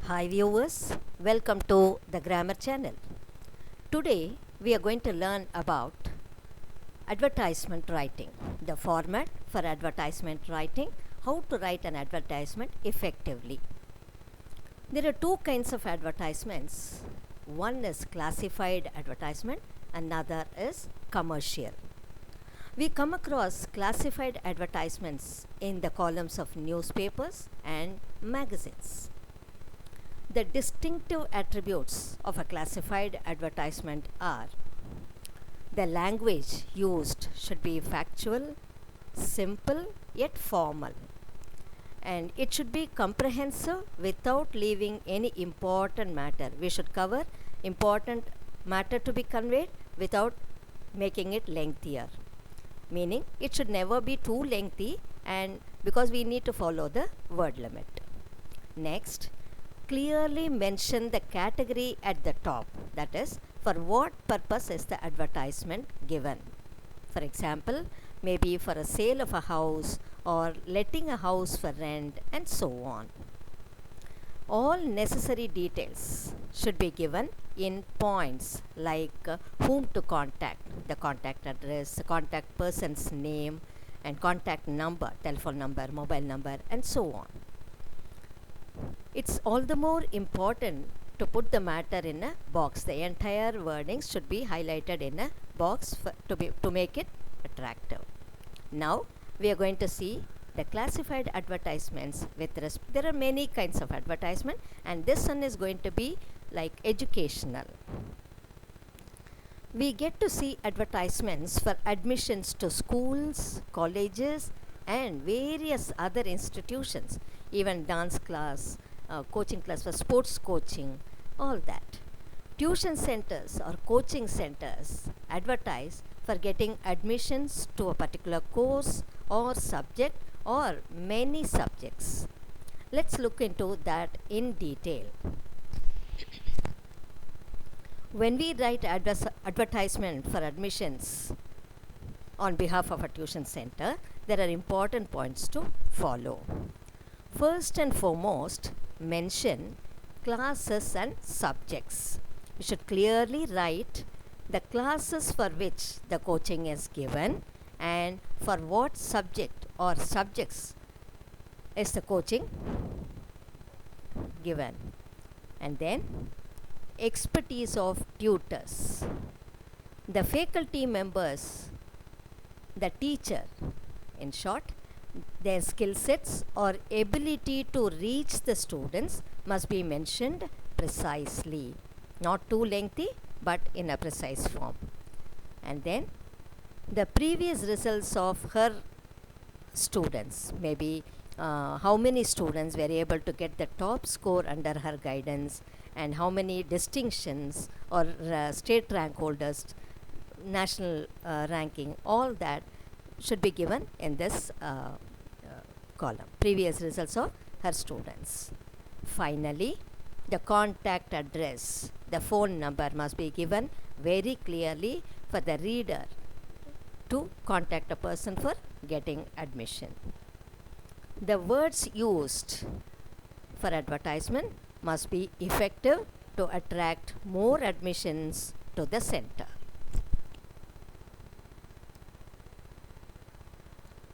Hi viewers, welcome to the Grammar Channel. Today we are going to learn about advertisement writing, the format for advertisement writing, how to write an advertisement effectively. There are two kinds of advertisements. One is classified advertisement, another is commercial. We come across classified advertisements in the columns of newspapers and magazines. The distinctive attributes of a classified advertisement are: the language used should be factual, simple yet formal, and it should be comprehensive without leaving any important matter. We should cover important matter to be conveyed without making it lengthier, meaning it should never be too lengthy, and because we need to follow the word limit. Next, clearly mention the category at the top, that is, for what purpose is the advertisement given. For example, maybe for a sale of a house or letting a house for rent and so on. All necessary details should be given in points like whom to contact, the contact address, the contact person's name and contact number, telephone number, mobile number and so on. It's all the more important to put the matter in a box. The entire wordings should be highlighted in a box to make it attractive. Now we are going to see the classified advertisements there are many kinds of advertisement, and this one is going to be like educational. We get to see advertisements for admissions to schools, colleges and various other institutions, even dance class, coaching class for sports coaching, all that. Tuition centers or coaching centers advertise for getting admissions to a particular course or subject or many subjects. Let's look into that in detail. When we write advertisement for admissions on behalf of a tuition center, there are important points to follow. First and foremost, mention classes and subjects. You should clearly write the classes for which the coaching is given and for what subject or subjects is the coaching given. And then expertise of tutors. The faculty members, the teacher, in short, their skill sets or ability to reach the students must be mentioned precisely, not too lengthy but in a precise form. And then the previous results of her students, maybe how many students were able to get the top score under her guidance and how many distinctions or state rank holders, national ranking, all that should be given in this column, previous results of her students. Finally, the contact address, the phone number must be given very clearly for the reader to contact a person for getting admission. The words used for advertisement must be effective to attract more admissions to the center.